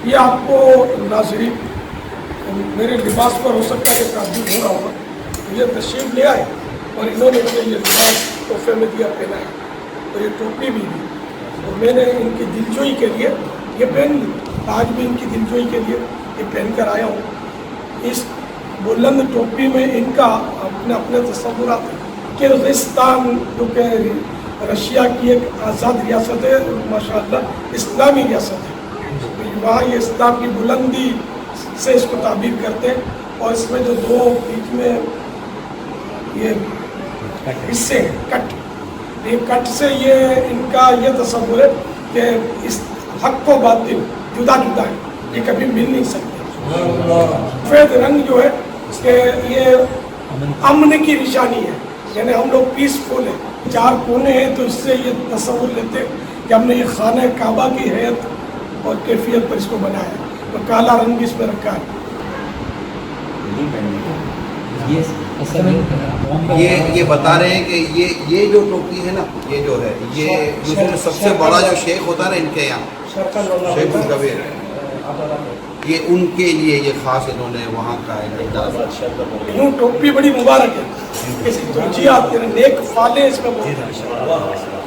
یہ آپ کو ناظرین میرے لباس پر ہو سکتا ہے تعجب ہو رہا ہوگا، یہ تشریف لے آئے اور انہوں نے مجھے یہ لباس تحفے میں دیا، پہنا ہے، اور یہ ٹوپی بھی دی، اور میں نے ان کی دلجوئی کے لیے یہ پہن لی، آج بھی ان کی دلجوئی کے لیے یہ پہن کر آیا ہوں۔ اس بلند ٹوپی میں ان کا اپنے تصورات کہ وزیرستان جو کہ رشیا کی ایک آزاد ریاست ہے، ماشاءاللہ اسلامی ریاست ہے، وہاں یہ اسلام کی بلندی سے اس کو تعبیر کرتے ہیں، اور اس میں جو دو بیچ میں یہ حصے کٹ، یہ کٹ سے یہ ان کا یہ تصور ہے کہ اس حق و باطل جدا جدا ہے، یہ کبھی مل نہیں سکتے۔ سفید رنگ جو ہے کہ یہ امن کی نشانی ہے، یعنی ہم لوگ پیسفل ہیں، چار کونے ہیں تو اس سے یہ تصور لیتے کہ ہم نے یہ خانہ کعبہ کی حیت اور کیفیت پر اس کو بنایا ہے، تو کالا رنگ بھی اس میں رکھا ہے۔ یہ بتا رہے ہیں کہ یہ جو ٹوپی ہے نا، یہ جو ہے یہ سب سے بڑا جو شیخ ہوتا ہے نا ان کے یہاں، شیخ الکبیر، یہ ان کے لیے یہ خاص انہوں نے وہاں کا یوں ٹوپی بڑی مبارک ہے، اس کی توجیہات نیک فالے اس میں بہت ہیں۔